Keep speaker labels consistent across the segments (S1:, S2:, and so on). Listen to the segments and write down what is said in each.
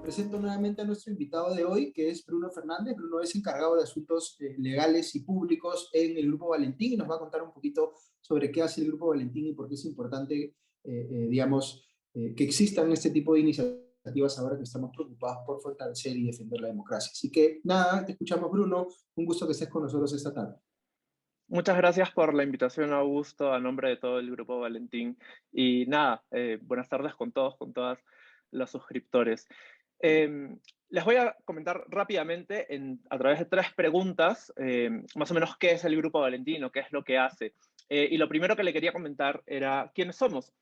S1: presento nuevamente a nuestro invitado de hoy, que es Bruno Fernández. Bruno es encargado de asuntos legales y públicos en el Grupo Valentín y nos va a contar un poquito sobre qué hace el Grupo Valentín y por qué es importante, que existan este tipo de iniciativas ahora que estamos preocupados por fortalecer y defender la democracia. Así que nada, te escuchamos, Bruno. Un gusto que estés con nosotros esta tarde.
S2: Muchas gracias por la invitación, Augusto, a nombre de todo el Grupo Valentín. Y nada, buenas tardes con todos, con todas los suscriptores. Les voy a comentar rápidamente a través de 3 preguntas, más o menos qué es el Grupo Valentín o qué es lo que hace. Y lo primero que le quería comentar era quiénes somos.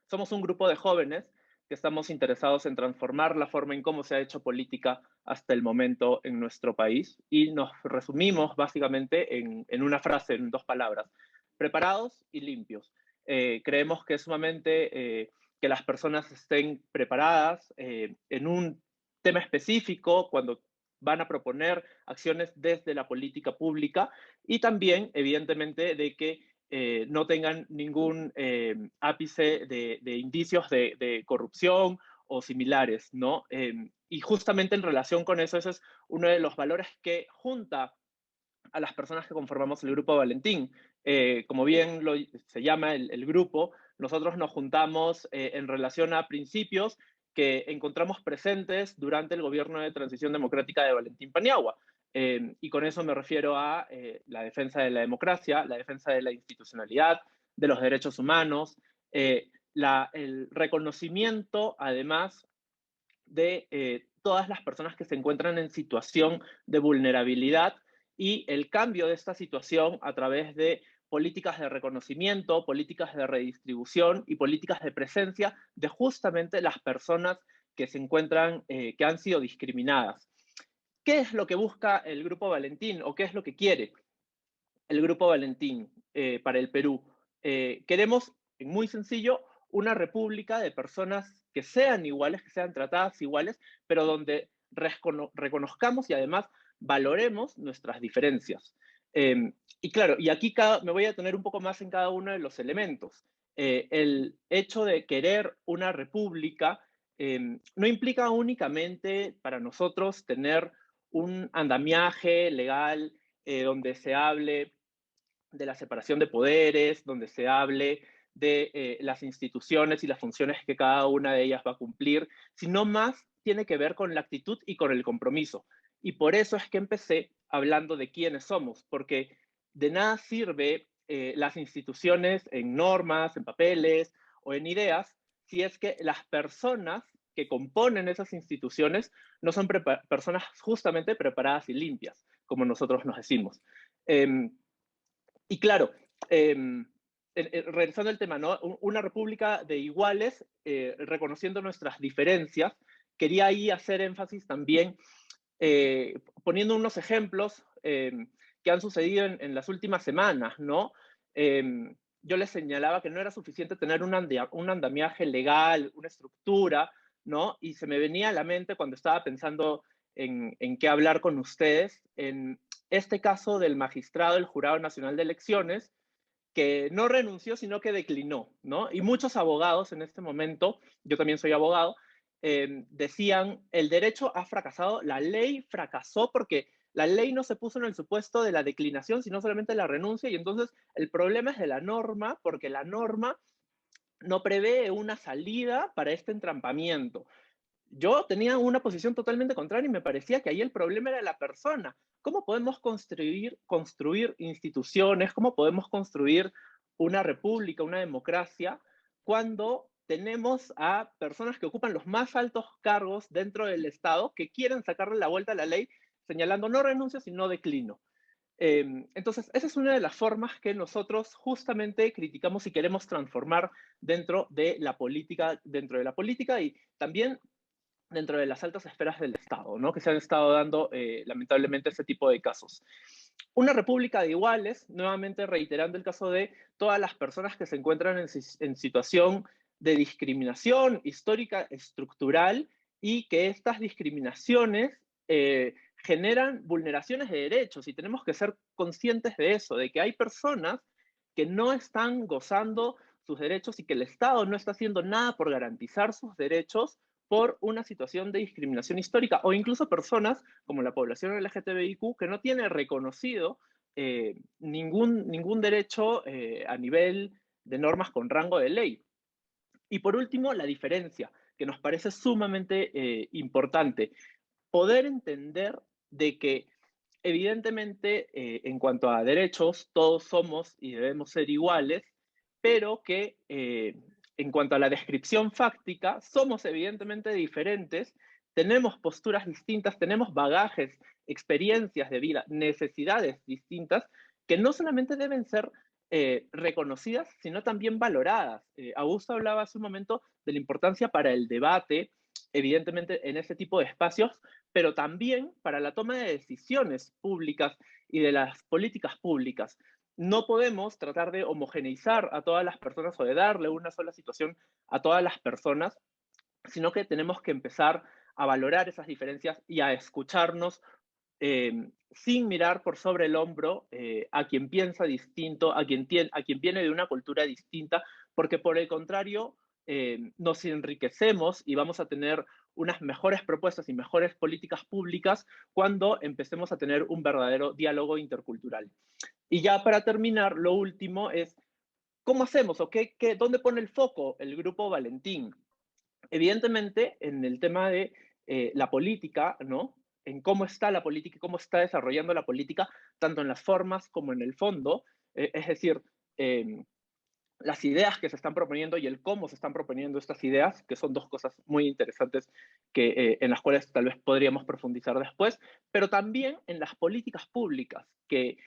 S2: Somos un grupo de jóvenes que estamos interesados en transformar la forma en cómo se ha hecho política hasta el momento en nuestro país y nos resumimos básicamente en una frase, en 2 palabras: preparados y limpios. Creemos que es sumamente que las personas estén preparadas en un tema específico cuando van a proponer acciones desde la política pública y también, evidentemente, de que no tengan ningún ápice de indicios de corrupción o similares, ¿no? Y justamente en relación con eso, ese es uno de los valores que junta a las personas que conformamos el Grupo Valentín. Como bien se llama el grupo, nosotros nos juntamos en relación a principios que encontramos presentes durante el gobierno de transición democrática de Valentín Paniagua. Y con eso me refiero a la defensa de la democracia, la defensa de la institucionalidad, de los derechos humanos, el reconocimiento, además, de todas las personas que se encuentran en situación de vulnerabilidad y el cambio de esta situación a través de políticas de reconocimiento, políticas de redistribución y políticas de presencia de justamente las personas que se encuentran, que han sido discriminadas. ¿Qué es lo que busca el Grupo Valentín o qué es lo que quiere el Grupo Valentín para el Perú? Queremos, muy sencillo, una república de personas que sean iguales, que sean tratadas iguales, pero donde reconozcamos y además valoremos nuestras diferencias. Y claro, y aquí me voy a detener un poco más en cada uno de los elementos. El hecho de querer una república no implica únicamente para nosotros tener un andamiaje legal donde se hable de la separación de poderes, donde se hable de las instituciones y las funciones que cada una de ellas va a cumplir, sino más tiene que ver con la actitud y con el compromiso. Y por eso es que empecé hablando de quiénes somos, porque de nada sirve las instituciones en normas, en papeles o en ideas, si es que las personas que componen esas instituciones no son personas justamente preparadas y limpias, como nosotros nos decimos. Y claro, regresando al tema, ¿no? Una república de iguales, reconociendo nuestras diferencias, quería ahí hacer énfasis también, poniendo unos ejemplos que han sucedido en las últimas semanas, ¿no? Yo les señalaba que no era suficiente tener un andamiaje legal, una estructura, ¿no? Y se me venía a la mente cuando estaba pensando en qué hablar con ustedes, en este caso del magistrado del Jurado Nacional de Elecciones, que no renunció, sino que declinó, ¿no? Y muchos abogados en este momento, yo también soy abogado, decían, el derecho ha fracasado, la ley fracasó porque la ley no se puso en el supuesto de la declinación, sino solamente la renuncia, y entonces el problema es de la norma, porque la norma no prevé una salida para este entrampamiento. Yo tenía una posición totalmente contraria y me parecía que ahí el problema era la persona. ¿Cómo podemos construir instituciones? ¿Cómo podemos construir una república, una democracia, cuando tenemos a personas que ocupan los más altos cargos dentro del Estado que quieren sacarle la vuelta a la ley señalando no renuncio, sino declino? Entonces, esa es una de las formas que nosotros justamente criticamos y queremos transformar dentro de la política y también dentro de las altas esferas del Estado, ¿no? Que se han estado dando, lamentablemente, este tipo de casos. Una república de iguales, nuevamente reiterando el caso de todas las personas que se encuentran en situación de discriminación histórica, estructural, y que estas discriminaciones generan vulneraciones de derechos, y tenemos que ser conscientes de eso, de que hay personas que no están gozando sus derechos y que el Estado no está haciendo nada por garantizar sus derechos por una situación de discriminación histórica, o incluso personas como la población LGTBIQ que no tiene reconocido ningún derecho a nivel de normas con rango de ley. Y por último, la diferencia, que nos parece sumamente importante, poder entender de que evidentemente en cuanto a derechos todos somos y debemos ser iguales, pero que en cuanto a la descripción fáctica somos evidentemente diferentes, tenemos posturas distintas, tenemos bagajes, experiencias de vida, necesidades distintas que no solamente deben ser reconocidas, sino también valoradas. Augusto hablaba hace un momento de la importancia para el debate, evidentemente en ese tipo de espacios, pero también para la toma de decisiones públicas y de las políticas públicas. No podemos tratar de homogeneizar a todas las personas o de darle una sola situación a todas las personas, sino que tenemos que empezar a valorar esas diferencias y a escucharnos sin mirar por sobre el hombro a quien piensa distinto, a quien viene de una cultura distinta, porque por el contrario nos enriquecemos y vamos a tener unas mejores propuestas y mejores políticas públicas cuando empecemos a tener un verdadero diálogo intercultural. Y ya para terminar, lo último es, ¿cómo hacemos o dónde pone el foco el Grupo Valentín? Evidentemente, en el tema de la política, ¿no? En cómo está la política y cómo está desarrollando la política, tanto en las formas como en el fondo, es decir, eh, las ideas que se están proponiendo y el cómo se están proponiendo estas ideas, que son dos cosas muy interesantes en las cuales tal vez podríamos profundizar después, pero también en las políticas públicas que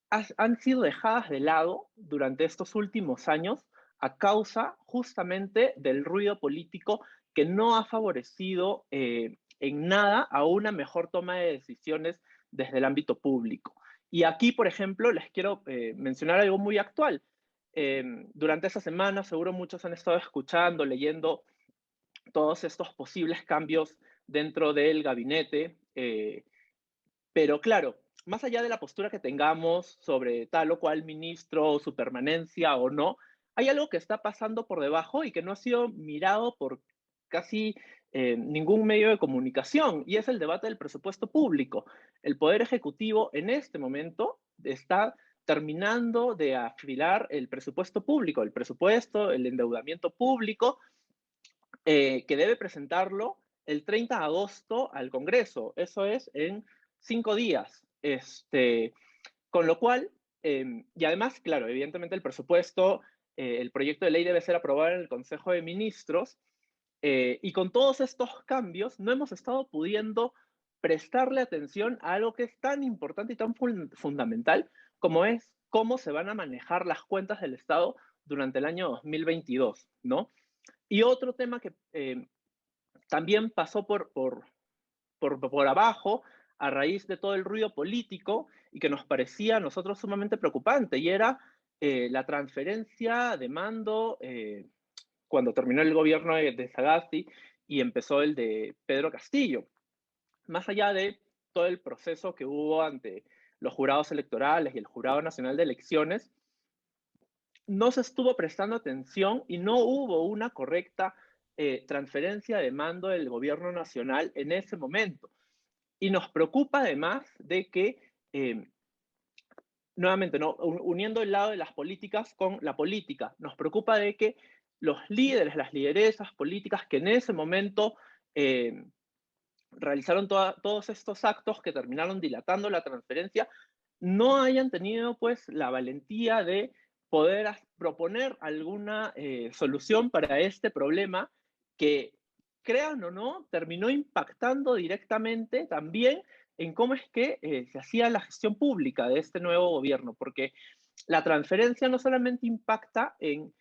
S2: han sido dejadas de lado durante estos últimos años a causa justamente del ruido político que no ha favorecido en nada a una mejor toma de decisiones desde el ámbito público. Y aquí, por ejemplo, les quiero mencionar algo muy actual. Durante esta semana, seguro muchos han estado escuchando, leyendo todos estos posibles cambios dentro del gabinete, pero claro, más allá de la postura que tengamos sobre tal o cual ministro, su permanencia o no, hay algo que está pasando por debajo y que no ha sido mirado por casi ningún medio de comunicación, y es el debate del presupuesto público. El Poder Ejecutivo en este momento está terminando de afilar el presupuesto público, el presupuesto, el endeudamiento público, que debe presentarlo el 30 de agosto al Congreso. Eso es en 5 días. Con lo cual, y además, claro, evidentemente el presupuesto, el proyecto de ley debe ser aprobado en el Consejo de Ministros, y con todos estos cambios no hemos estado pudiendo prestarle atención a algo que es tan importante y tan fundamental como es cómo se van a manejar las cuentas del Estado durante el año 2022, ¿no? Y otro tema que también pasó por abajo a raíz de todo el ruido político y que nos parecía a nosotros sumamente preocupante, y era la transferencia de mando cuando terminó el gobierno de Sagasti y empezó el de Pedro Castillo. Más allá de todo el proceso que hubo ante los jurados electorales y el Jurado Nacional de Elecciones, no se estuvo prestando atención y no hubo una correcta transferencia de mando del gobierno nacional en ese momento. Y nos preocupa además de que, nuevamente, ¿no? Uniendo el lado de las políticas con la política, nos preocupa de que los líderes, las lideresas políticas que en ese momento realizaron todos estos actos que terminaron dilatando la transferencia, no hayan tenido pues la valentía de poder proponer alguna solución para este problema que, crean o no, terminó impactando directamente también en cómo es que se hacía la gestión pública de este nuevo gobierno, porque la transferencia no solamente impacta en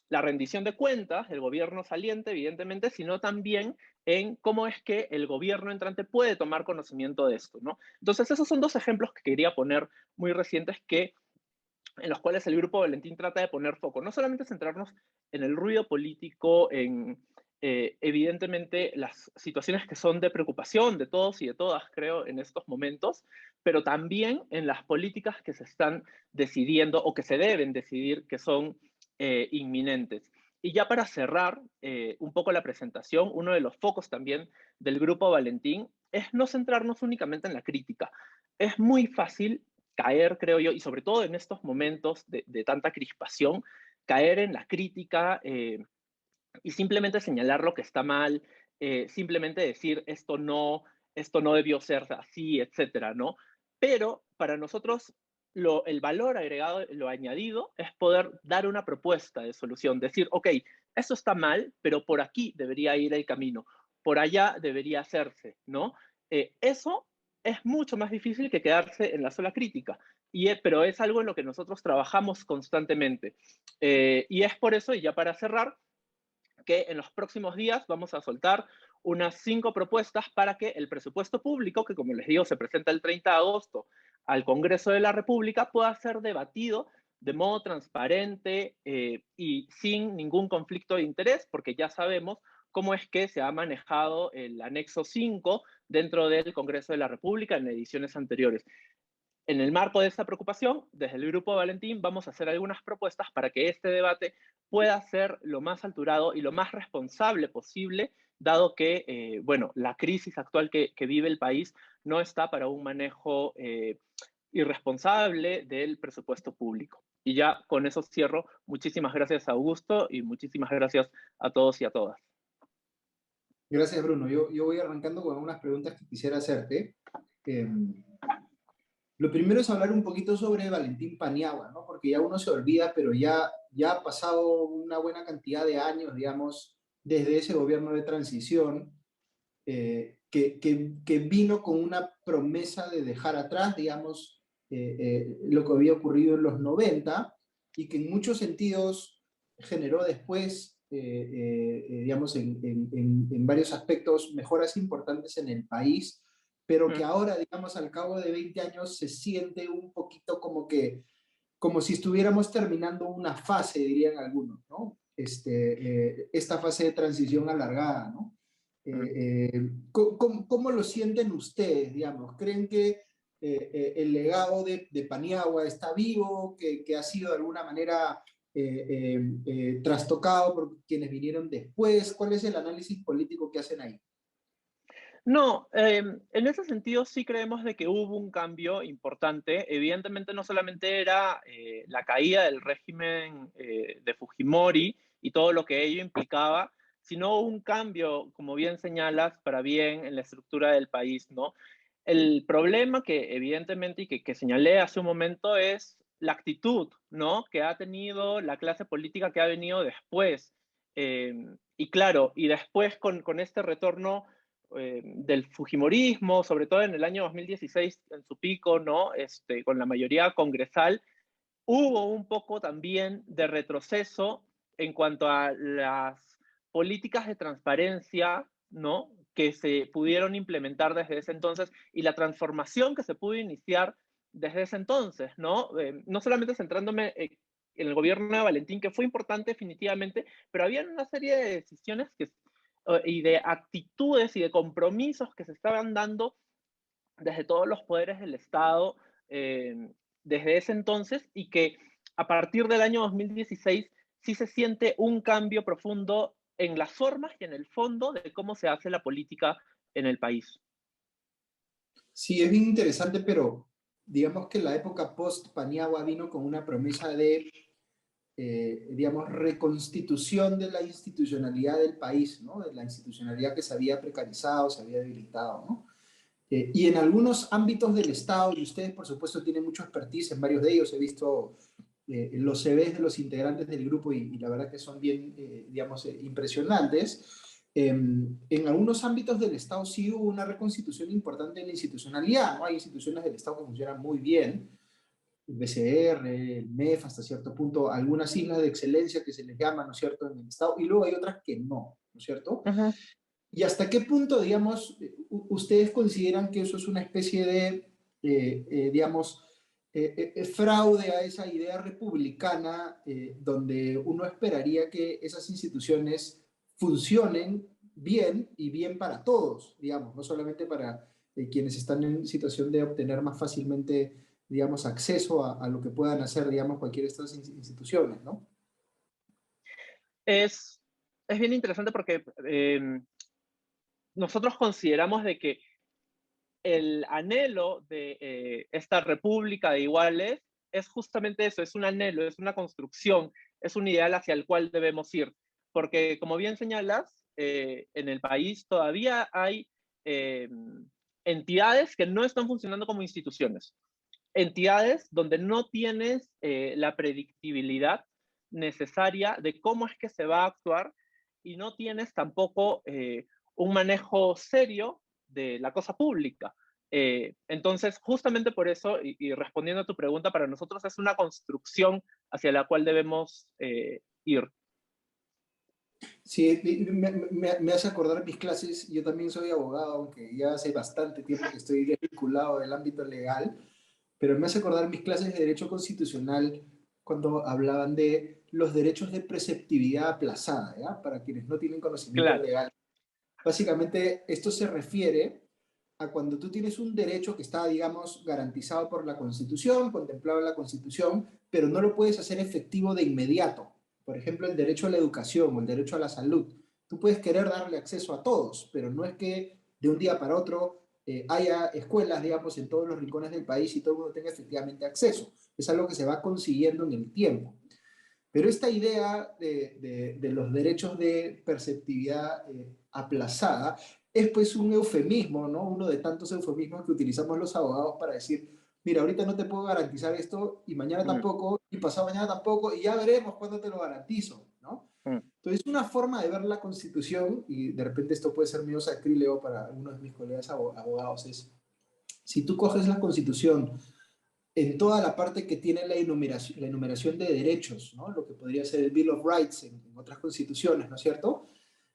S2: la rendición de cuentas del gobierno saliente, evidentemente, sino también en cómo es que el gobierno entrante puede tomar conocimiento de esto, ¿no? Entonces, esos son dos ejemplos que quería poner muy recientes en los cuales el Grupo Valentín trata de poner foco. No solamente centrarnos en el ruido político, en evidentemente las situaciones que son de preocupación de todos y de todas, creo, en estos momentos, pero también en las políticas que se están decidiendo o que se deben decidir que son inminentes. Y ya para cerrar un poco la presentación, uno de los focos también del Grupo Valentín es no centrarnos únicamente en la crítica. Es muy fácil caer, creo yo, y sobre todo en estos momentos de tanta crispación, caer en la crítica y simplemente señalar lo que está mal, simplemente decir esto no debió ser así, etcétera, ¿no? Pero para nosotros el valor agregado, lo añadido, es poder dar una propuesta de solución, decir, ok, eso está mal, pero por aquí debería ir el camino, por allá debería hacerse, ¿no? Eso es mucho más difícil que quedarse en la sola crítica, pero es algo en lo que nosotros trabajamos constantemente. Y es por eso, y ya para cerrar, que en los próximos días vamos a soltar unas 5 propuestas para que el presupuesto público, que como les digo se presenta el 30 de agosto al Congreso de la República, pueda ser debatido de modo transparente y sin ningún conflicto de interés, porque ya sabemos cómo es que se ha manejado el anexo 5 dentro del Congreso de la República en ediciones anteriores. En el marco de esta preocupación, desde el Grupo Valentín vamos a hacer algunas propuestas para que este debate pueda ser lo más alturado y lo más responsable posible, dado que, bueno, la crisis actual que vive el país no está para un manejo irresponsable del presupuesto público. Y ya con eso cierro. Muchísimas gracias, Augusto, y muchísimas gracias a todos y a todas.
S1: Gracias, Bruno. Yo voy arrancando con algunas preguntas que quisiera hacerte. Eh, lo primero es hablar un poquito sobre Valentín Paniagua, ¿no? Porque ya uno se olvida, pero ya ha pasado una buena cantidad de años, digamos, desde ese gobierno de transición, que vino con una promesa de dejar atrás, digamos, lo que había ocurrido en los 90 y que en muchos sentidos generó después, digamos, en varios aspectos, mejoras importantes en el país, pero que ahora, digamos, al cabo de 20 años se siente un poquito como si estuviéramos terminando una fase, dirían algunos, ¿no? Esta fase de transición alargada, ¿no? ¿Cómo lo sienten ustedes, digamos? ¿Creen que el legado de Paniagua está vivo, que ha sido de alguna manera trastocado por quienes vinieron después? ¿Cuál es el análisis político que hacen ahí?
S2: No, en ese sentido sí creemos de que hubo un cambio importante. Evidentemente no solamente era la caída del régimen de Fujimori y todo lo que ello implicaba, sino un cambio, como bien señalas, para bien en la estructura del país, ¿no? El problema que evidentemente y que señalé hace un momento es la actitud, ¿no? Que ha tenido la clase política que ha venido después. Eh, y claro, y después con este retorno del Fujimorismo, sobre todo en el año 2016, en su pico, ¿no? Con la mayoría congresal, hubo un poco también de retroceso en cuanto a las políticas de transparencia, ¿no? Que se pudieron implementar desde ese entonces y la transformación que se pudo iniciar desde ese entonces, ¿no? No solamente centrándome en el gobierno de Valentín, que fue importante definitivamente, pero había una serie de decisiones y de actitudes y de compromisos que se estaban dando desde todos los poderes del Estado desde ese entonces y que a partir del año 2016 sí se siente un cambio profundo en las formas y en el fondo de cómo se hace la política en el país.
S1: Sí, es bien interesante, pero digamos que la época post-Paniagua vino con una promesa de digamos, reconstitución de la institucionalidad del país, ¿no? De la institucionalidad que se había precarizado, se había debilitado, ¿no? Y en algunos ámbitos del Estado, y ustedes por supuesto tienen mucho expertise en varios de ellos, he visto los CVs de los integrantes del grupo y la verdad que son bien, digamos, impresionantes. En algunos ámbitos del Estado sí hubo una reconstitución importante en la institucionalidad, ¿no? Hay instituciones del Estado que funcionan muy bien, el BCR, el MEF, hasta cierto punto, algunas islas de excelencia que se les llama, ¿no es cierto?, en el Estado, y luego hay otras que ¿no es cierto?
S2: Uh -huh.
S1: ¿Y hasta qué punto, digamos, ustedes consideran que eso es una especie de, digamos, fraude a esa idea republicana donde uno esperaría que esas instituciones funcionen bien y bien para todos, digamos, no solamente para quienes están en situación de obtener más fácilmente, digamos, acceso a lo que puedan hacer, digamos, cualquiera de estas instituciones, ¿no?
S2: Es, es bien interesante porque nosotros consideramos de que el anhelo de esta república de iguales es justamente eso, es un anhelo, es una construcción, es un ideal hacia el cual debemos ir. Porque, como bien señalas, en el país todavía hay eh, entidades que no están funcionando como instituciones, entidades donde no tienes la predictibilidad necesaria de cómo es que se va a actuar y no tienes tampoco un manejo serio de la cosa pública. Entonces, justamente por eso, y respondiendo a tu pregunta, para nosotros es una construcción hacia la cual debemos ir.
S1: Sí, me hace acordar mis clases. Yo también soy abogado, aunque ya hace bastante tiempo que estoy vinculado del ámbito legal, pero me hace acordar mis clases de Derecho Constitucional cuando hablaban de los derechos de preceptividad aplazada, ¿ya? Para quienes no tienen conocimiento
S2: Claro,
S1: legal. Básicamente, esto se refiere a cuando tú tienes un derecho que está, digamos, garantizado por la Constitución, contemplado en la Constitución, pero no lo puedes hacer efectivo de inmediato. Por ejemplo, el derecho a la educación o el derecho a la salud. Tú puedes querer darle acceso a todos, pero no es que de un día para otro haya escuelas, digamos, en todos los rincones del país y todo el mundo tenga efectivamente acceso. Es algo que se va consiguiendo en el tiempo. Pero esta idea de los derechos de perceptividad aplazada es pues un eufemismo, ¿no? Uno de tantos eufemismos que utilizamos los abogados para decir, mira, ahorita no te puedo garantizar esto y mañana
S2: mm,
S1: tampoco y pasado mañana tampoco y ya veremos cuándo te lo garantizo, ¿no?
S2: mm,
S1: Entonces, una forma de ver la Constitución, y de repente esto puede ser medio sacrílego para algunos de mis colegas abogados, es, si tú coges la Constitución en toda la parte que tiene la enumeración de derechos, ¿no? Lo que podría ser el Bill of Rights en otras constituciones, ¿no es cierto?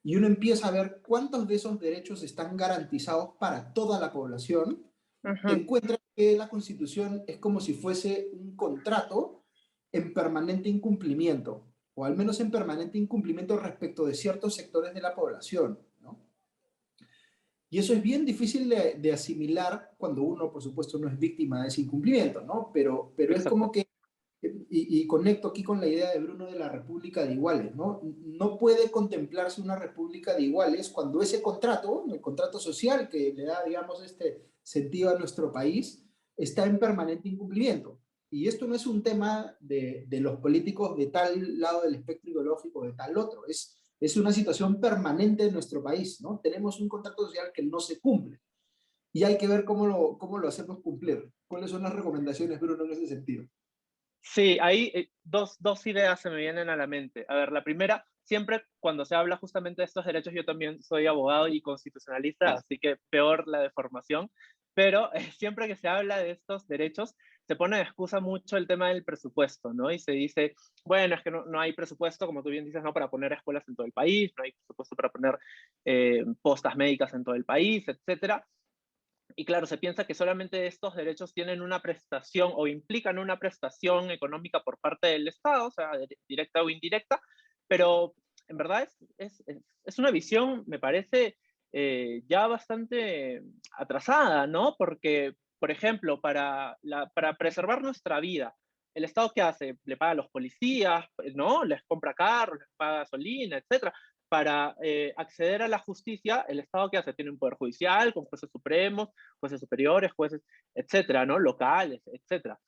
S1: Y uno empieza a ver cuántos de esos derechos están garantizados para toda la población,
S2: ujú,
S1: encuentra que la Constitución es como si fuese un contrato en permanente incumplimiento, o al menos en permanente incumplimiento respecto de ciertos sectores de la población, ¿no? Y eso es bien difícil de asimilar cuando uno, por supuesto, no es víctima de ese incumplimiento, ¿no? Pero es como
S2: exacto.
S1: que, y conecto aquí con la idea de Bruno de la República de Iguales, ¿no? No puede contemplarse una República de Iguales cuando ese contrato, el contrato social que le da, digamos, este sentido a nuestro país, está en permanente incumplimiento. Y esto no es un tema de los políticos de tal lado del espectro ideológico, de tal otro, es una situación permanente en nuestro país, ¿no? Tenemos un contrato social que no se cumple y hay que ver cómo lo hacemos cumplir. ¿Cuáles son las recomendaciones, Bruno, en ese sentido?
S2: Sí, ahí dos ideas se me vienen a la mente. A ver, la primera, siempre cuando se habla justamente de estos derechos, yo también soy abogado y constitucionalista, así que peor la deformación, pero siempre que se habla de estos derechos, se pone de excusa mucho el tema del presupuesto, ¿no? Y se dice, bueno, es que no hay presupuesto, como tú bien dices, ¿no? Para poner escuelas en todo el país, no hay presupuesto para poner postas médicas en todo el país, etcétera. Y claro, se piensa que solamente estos derechos tienen una prestación o implican una prestación económica por parte del Estado, o sea, directa o indirecta, pero en verdad es una visión, me parece, ya bastante atrasada, ¿no? Porque, por ejemplo, para preservar nuestra vida, ¿el Estado qué hace? Le paga a los policías, ¿no? Les compra carros, les paga gasolina, etcétera. Para acceder a la justicia, ¿el Estado qué hace? Tiene un poder judicial con jueces supremos, jueces superiores, jueces, etcétera, ¿no? Locales, etcétera.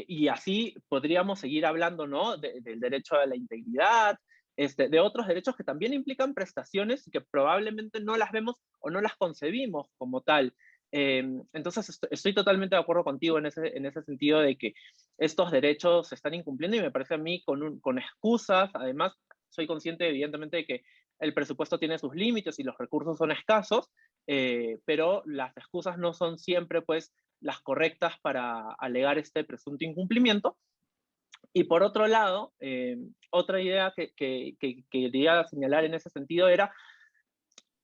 S2: Y así podríamos seguir hablando, ¿no? Del derecho a la integridad, de otros derechos que también implican prestaciones y que probablemente no las vemos o no las concebimos como tal. Entonces, estoy totalmente de acuerdo contigo en ese sentido de que estos derechos se están incumpliendo y me parece a mí con excusas. Además, soy consciente, evidentemente, de que el presupuesto tiene sus límites y los recursos son escasos, pero las excusas no son siempre, pues, las correctas para alegar este presunto incumplimiento. Y por otro lado, otra idea que quería señalar en ese sentido era,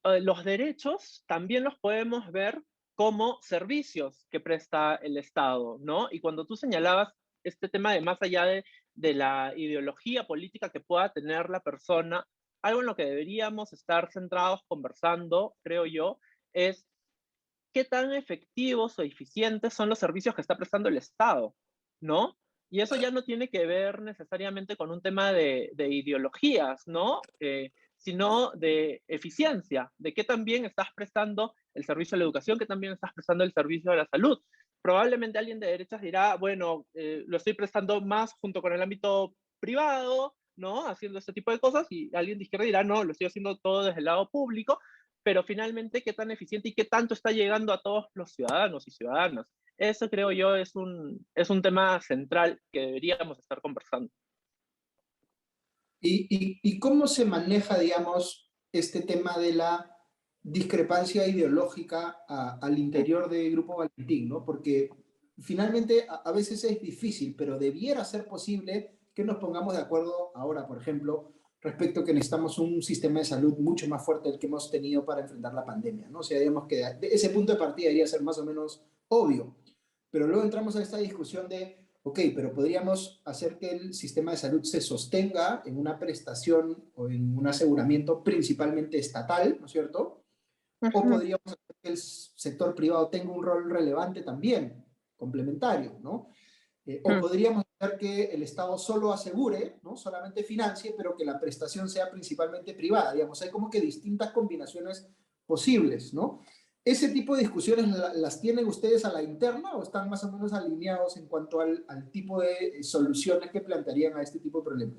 S2: los derechos también los podemos ver como servicios que presta el Estado, ¿no? Y cuando tú señalabas este tema de más allá de la ideología política que pueda tener la persona, algo en lo que deberíamos estar centrados conversando, creo yo, es qué tan efectivos o eficientes son los servicios que está prestando el Estado, ¿no? Y eso ya no tiene que ver necesariamente con un tema de ideologías, ¿no? Sino de eficiencia, de qué también estás prestando el servicio a la educación, qué también estás prestando el servicio a la salud. Probablemente alguien de derechas dirá, bueno, lo estoy prestando más junto con el ámbito privado, ¿no? Haciendo este tipo de cosas, y alguien de izquierda dirá, no, lo estoy haciendo todo desde el lado público, pero finalmente, ¿qué tan eficiente y qué tanto está llegando a todos los ciudadanos y ciudadanas? Eso creo yo es un tema central que deberíamos estar conversando.
S1: ¿Y cómo se maneja, digamos, este tema de la discrepancia ideológica al interior del Grupo Valentín, ¿no? Porque finalmente a veces es difícil, pero debiera ser posible que nos pongamos de acuerdo ahora, por ejemplo, respecto a que necesitamos un sistema de salud mucho más fuerte del que hemos tenido para enfrentar la pandemia, ¿no? O sea, digamos que ese punto de partida debería ser más o menos obvio, pero luego entramos a esta discusión de ok, pero podríamos hacer que el sistema de salud se sostenga en una prestación o en un aseguramiento principalmente estatal, ¿no es cierto? O
S2: Ujú,
S1: podríamos hacer que el sector privado tenga un rol relevante también, complementario, ¿no? O
S2: ujú.
S1: podríamos hacer que el Estado solo asegure, ¿no? Solamente financie, pero que la prestación sea principalmente privada. Digamos, hay como que distintas combinaciones posibles, ¿no? ¿Ese tipo de discusiones las tienen ustedes a la interna o están más o menos alineados en cuanto al tipo de soluciones que plantearían a este tipo de problemas?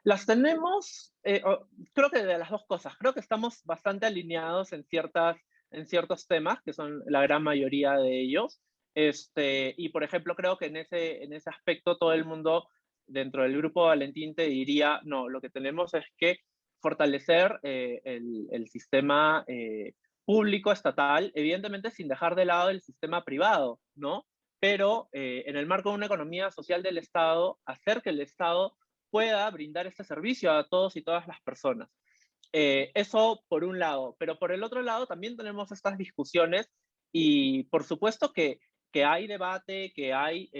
S2: Las tenemos, creo que de las dos cosas, creo que estamos bastante alineados en ciertos temas, que son la gran mayoría de ellos. Y por ejemplo, creo que en ese aspecto todo el mundo dentro del grupo Valentín te diría, no, lo que tenemos es que fortalecer el sistema público estatal, evidentemente sin dejar de lado el sistema privado, ¿no? Pero en el marco de una economía social del Estado, hacer que el Estado pueda brindar este servicio a todos y todas las personas. Eso por un lado, pero por el otro lado también tenemos estas discusiones y por supuesto que hay debate, que hay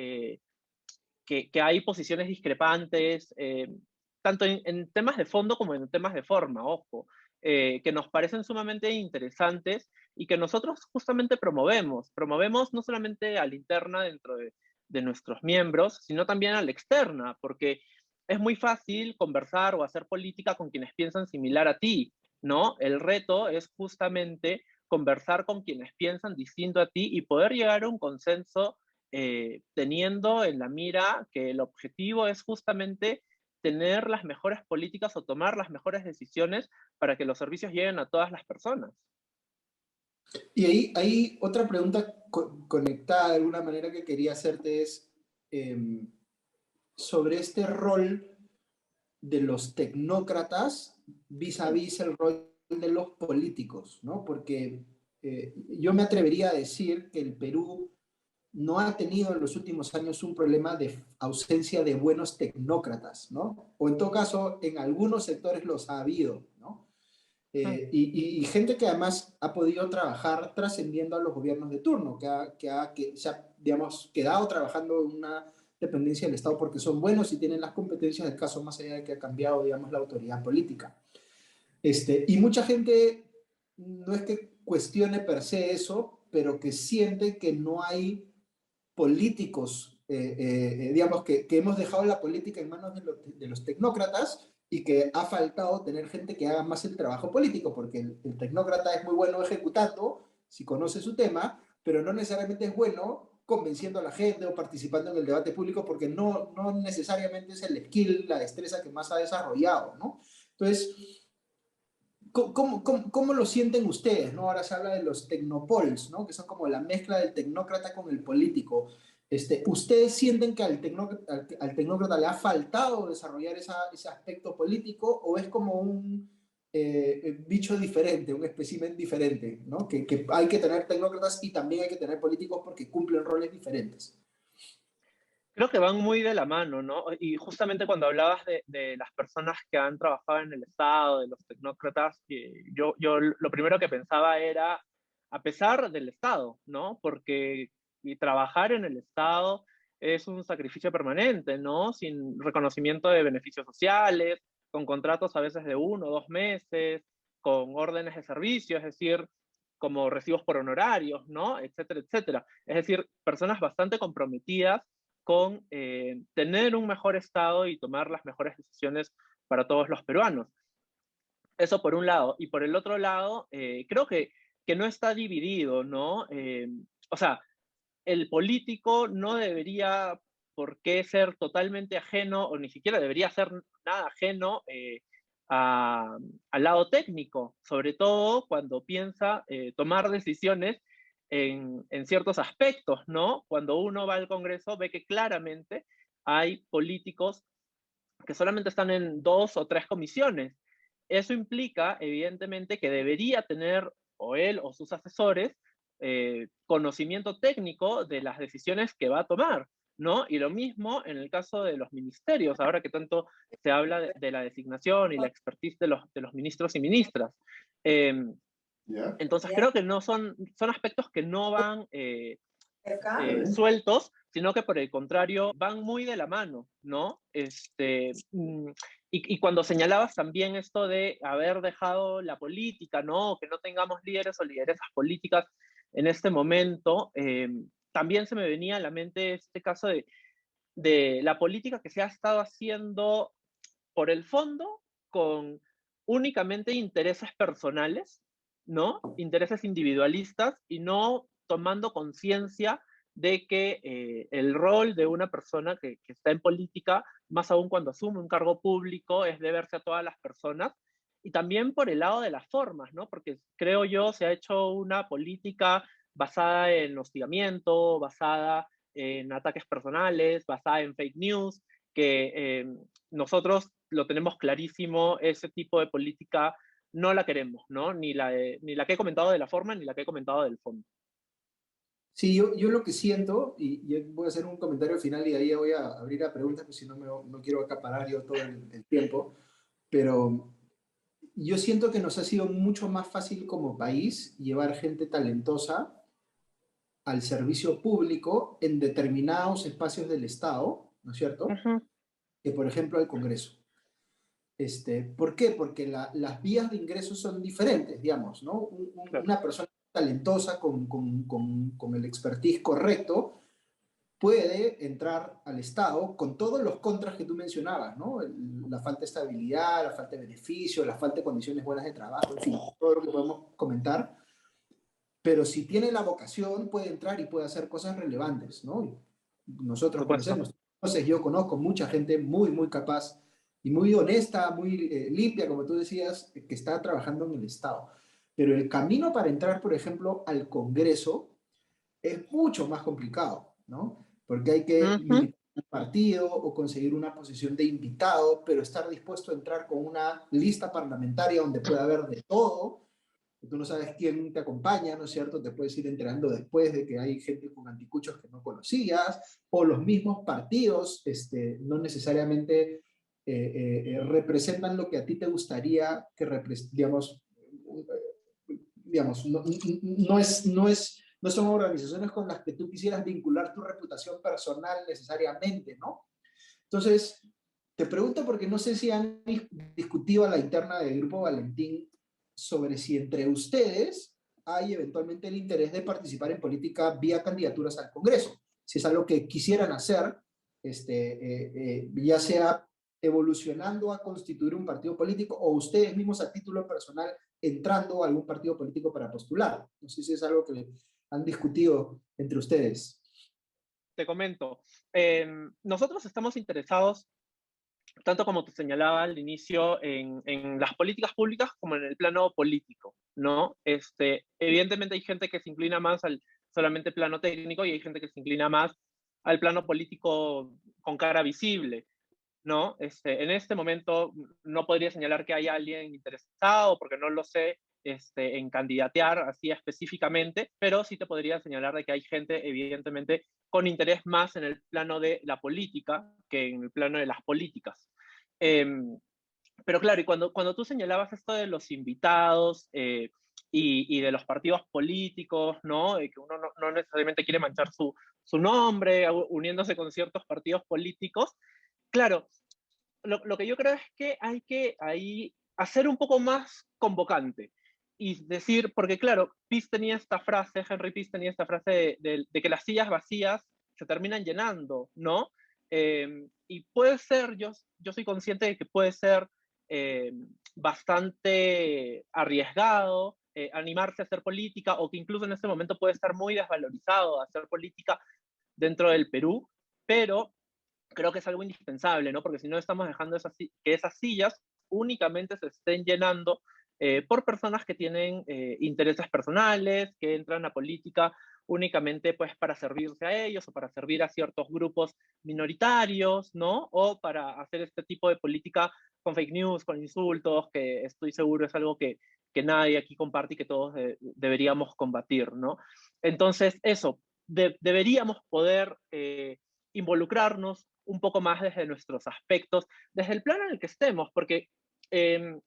S2: posiciones discrepantes, tanto en temas de fondo como en temas de forma, ojo, que nos parecen sumamente interesantes y que nosotros justamente promovemos. Promovemos no solamente a la interna dentro de nuestros miembros, sino también a la externa, porque es muy fácil conversar o hacer política con quienes piensan similar a ti, ¿no? El reto es justamente conversar con quienes piensan distinto a ti y poder llegar a un consenso teniendo en la mira que el objetivo es justamente tener las mejores políticas o tomar las mejores decisiones para que los servicios lleguen a todas las personas.
S1: Y ahí otra pregunta conectada de alguna manera que quería hacerte es eh, sobre este rol de los tecnócratas vis a vis el rol de los políticos, ¿no? Porque yo me atrevería a decir que el Perú no ha tenido en los últimos años un problema de ausencia de buenos tecnócratas, ¿no? O en todo caso, en algunos sectores los ha habido, ¿no?
S2: Mm.
S1: Y gente que además ha podido trabajar trascendiendo a los gobiernos de turno, que se ha, digamos, quedado trabajando en una dependencia del Estado porque son buenos y tienen las competencias del caso, más allá de que ha cambiado, digamos, la autoridad política. Y mucha gente no es que cuestione per se eso, pero que siente que no hay políticos, digamos, que hemos dejado la política en manos de los tecnócratas y que ha faltado tener gente que haga más el trabajo político, porque el tecnócrata es muy bueno ejecutando, si conoce su tema, pero no necesariamente es bueno convenciendo a la gente o participando en el debate público, porque no necesariamente es el skill, la destreza que más ha desarrollado, ¿no? Entonces, ¿cómo lo sienten ustedes? ¿No? Ahora se habla de los tecnopols, ¿no? Que son como la mezcla del tecnócrata con el político. ¿Ustedes sienten que al tecnócrata le ha faltado desarrollar ese aspecto político o es como un bicho diferente, un espécimen diferente, ¿no? Que hay que tener tecnócratas y también hay que tener políticos porque cumplen roles diferentes.
S2: Creo que van muy de la mano, ¿no? Y justamente cuando hablabas de las personas que han trabajado en el Estado, de los tecnócratas, yo lo primero que pensaba era, a pesar del Estado, ¿no? Porque y trabajar en el Estado es un sacrificio permanente, ¿no? Sin reconocimiento de beneficios sociales, con contratos a veces de 1 o 2 meses, con órdenes de servicio, es decir, como recibos por honorarios, ¿no? Etcétera, etcétera. Es decir, personas bastante comprometidas con tener un mejor Estado y tomar las mejores decisiones para todos los peruanos. Eso por un lado. Y por el otro lado, creo que no está dividido, ¿no? O sea, el político no debería por qué ser totalmente ajeno, o ni siquiera debería ser nada ajeno al lado técnico, sobre todo cuando piensa tomar decisiones en ciertos aspectos, ¿no? Cuando uno va al Congreso ve que claramente hay políticos que solamente están en 2 o 3 comisiones. Eso implica, evidentemente, que debería tener o él o sus asesores conocimiento técnico de las decisiones que va a tomar, ¿no? Y lo mismo en el caso de los ministerios, ahora que tanto se habla de la designación y la expertise de los ministros y ministras. Eh,
S1: ¿Ya?
S2: entonces creo que no son aspectos que no van
S1: Vale.
S2: sueltos, sino que por el contrario van muy de la mano, ¿no? Y cuando señalabas también esto de haber dejado la política, ¿no? Que no tengamos líderes o lideresas políticas en este momento, también se me venía a la mente este caso de la política que se ha estado haciendo por el fondo con únicamente intereses personales, ¿no? Intereses individualistas y no tomando conciencia de que el rol de una persona que está en política, más aún cuando asume un cargo público, es deberse a todas las personas. Y también por el lado de las formas, ¿no? Porque creo yo se ha hecho una política basada en hostigamiento, basada en ataques personales, basada en fake news, que nosotros lo tenemos clarísimo, ese tipo de política no la queremos, ¿no? Ni la que he comentado de la forma, ni la que he comentado del fondo.
S1: Sí, yo lo que siento, y voy a hacer un comentario final y ahí voy a abrir a preguntas, porque si no, no quiero acaparar yo todo el tiempo, pero yo siento que nos ha sido mucho más fácil como país llevar gente talentosa al servicio público en determinados espacios del Estado, ¿no es cierto?
S2: Ujú,
S1: Que por ejemplo al Congreso. ¿Por qué? Porque las vías de ingreso son diferentes, digamos, ¿no?
S2: claro.
S1: Una persona talentosa con el expertise correcto puede entrar al Estado con todos los contras que tú mencionabas, ¿no? La falta de estabilidad, la falta de beneficios, la falta de condiciones buenas de trabajo, en fin, todo lo que podemos comentar. Pero si tiene la vocación, puede entrar y puede hacer cosas relevantes, ¿no?
S2: Por
S1: Nosotros
S2: supuesto.
S1: conocemos. Entonces, yo conozco mucha gente muy, muy capaz y muy honesta, muy limpia, como tú decías, que está trabajando en el Estado. Pero el camino para entrar, por ejemplo, al Congreso es mucho más complicado, ¿no? Porque hay que
S2: Ujú,
S1: militar un partido o conseguir una posición de invitado, pero estar dispuesto a entrar con una lista parlamentaria donde pueda haber de todo. Tú no sabes quién te acompaña, ¿no es cierto? Te puedes ir enterando después de que hay gente con anticuchos que no conocías, o los mismos partidos no necesariamente representan lo que a ti te gustaría que digamos, no son organizaciones con las que tú quisieras vincular tu reputación personal necesariamente, ¿no? Entonces, te pregunto porque no sé si han discutido a la interna del Grupo Valentín sobre si entre ustedes hay eventualmente el interés de participar en política vía candidaturas al Congreso. Si es algo que quisieran hacer, ya sea evolucionando a constituir un partido político o ustedes mismos a título personal entrando a algún partido político para postular. No sé si es algo que han discutido entre ustedes.
S2: te comento. Nosotros estamos interesados, tanto como te señalaba al inicio, en las políticas públicas como en el plano político, ¿no? Evidentemente hay gente que se inclina más al solamente plano técnico y hay gente que se inclina más al plano político con cara visible. ¿No? En este momento no podría señalar que haya alguien interesado, porque no lo sé, en candidatear así específicamente, pero sí te podría señalar de que hay gente, evidentemente, con interés más en el plano de la política que en el plano de las políticas. Em, pero claro, y cuando tú señalabas esto de los invitados y de los partidos políticos, ¿no? Que uno no necesariamente quiere manchar su nombre uniéndose con ciertos partidos políticos, claro, lo que yo creo es que hay que ahí hacer un poco más convocante y decir, porque claro, Henry Peace tenía esta frase de que las sillas vacías se terminan llenando, ¿no? Y puede ser, yo soy consciente de que puede ser eh, bastante arriesgado animarse a hacer política, o que incluso en este momento puede estar muy desvalorizado hacer política dentro del Perú, pero creo que es algo indispensable, ¿no? Porque si no estamos dejando que esas sillas únicamente se estén llenando por personas que tienen intereses personales, que entran a política únicamente pues para servirse a ellos o para servir a ciertos grupos minoritarios, ¿no? O para hacer este tipo de política con fake news, con insultos, que estoy seguro es algo que nadie aquí comparte y que todos deberíamos combatir, ¿no? Entonces, eso, deberíamos poder involucrarnos un poco más desde nuestros aspectos, desde el plano en el que estemos, porque eh,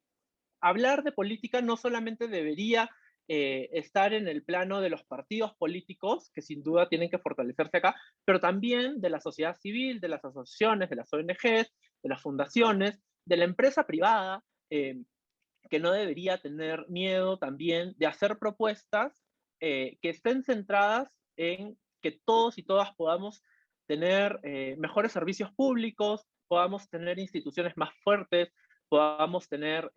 S2: hablar de política no solamente debería estar en el plano de los partidos políticos, que sin duda tienen que fortalecerse acá, pero también de la sociedad civil, de las asociaciones, de las ONGs, de las fundaciones, de la empresa privada, que no debería tener miedo también de hacer propuestas que estén centradas en que todos y todas podamos tener mejores servicios públicos, podamos tener instituciones más fuertes, podamos tener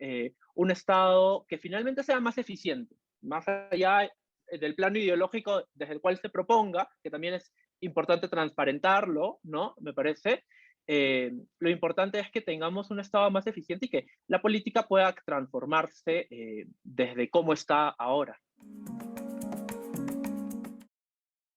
S2: un Estado que finalmente sea más eficiente, más allá del plano ideológico desde el cual se proponga, que también es importante transparentarlo, ¿no? Me parece. Lo importante es que tengamos un Estado más eficiente y que la política pueda transformarse desde cómo está ahora.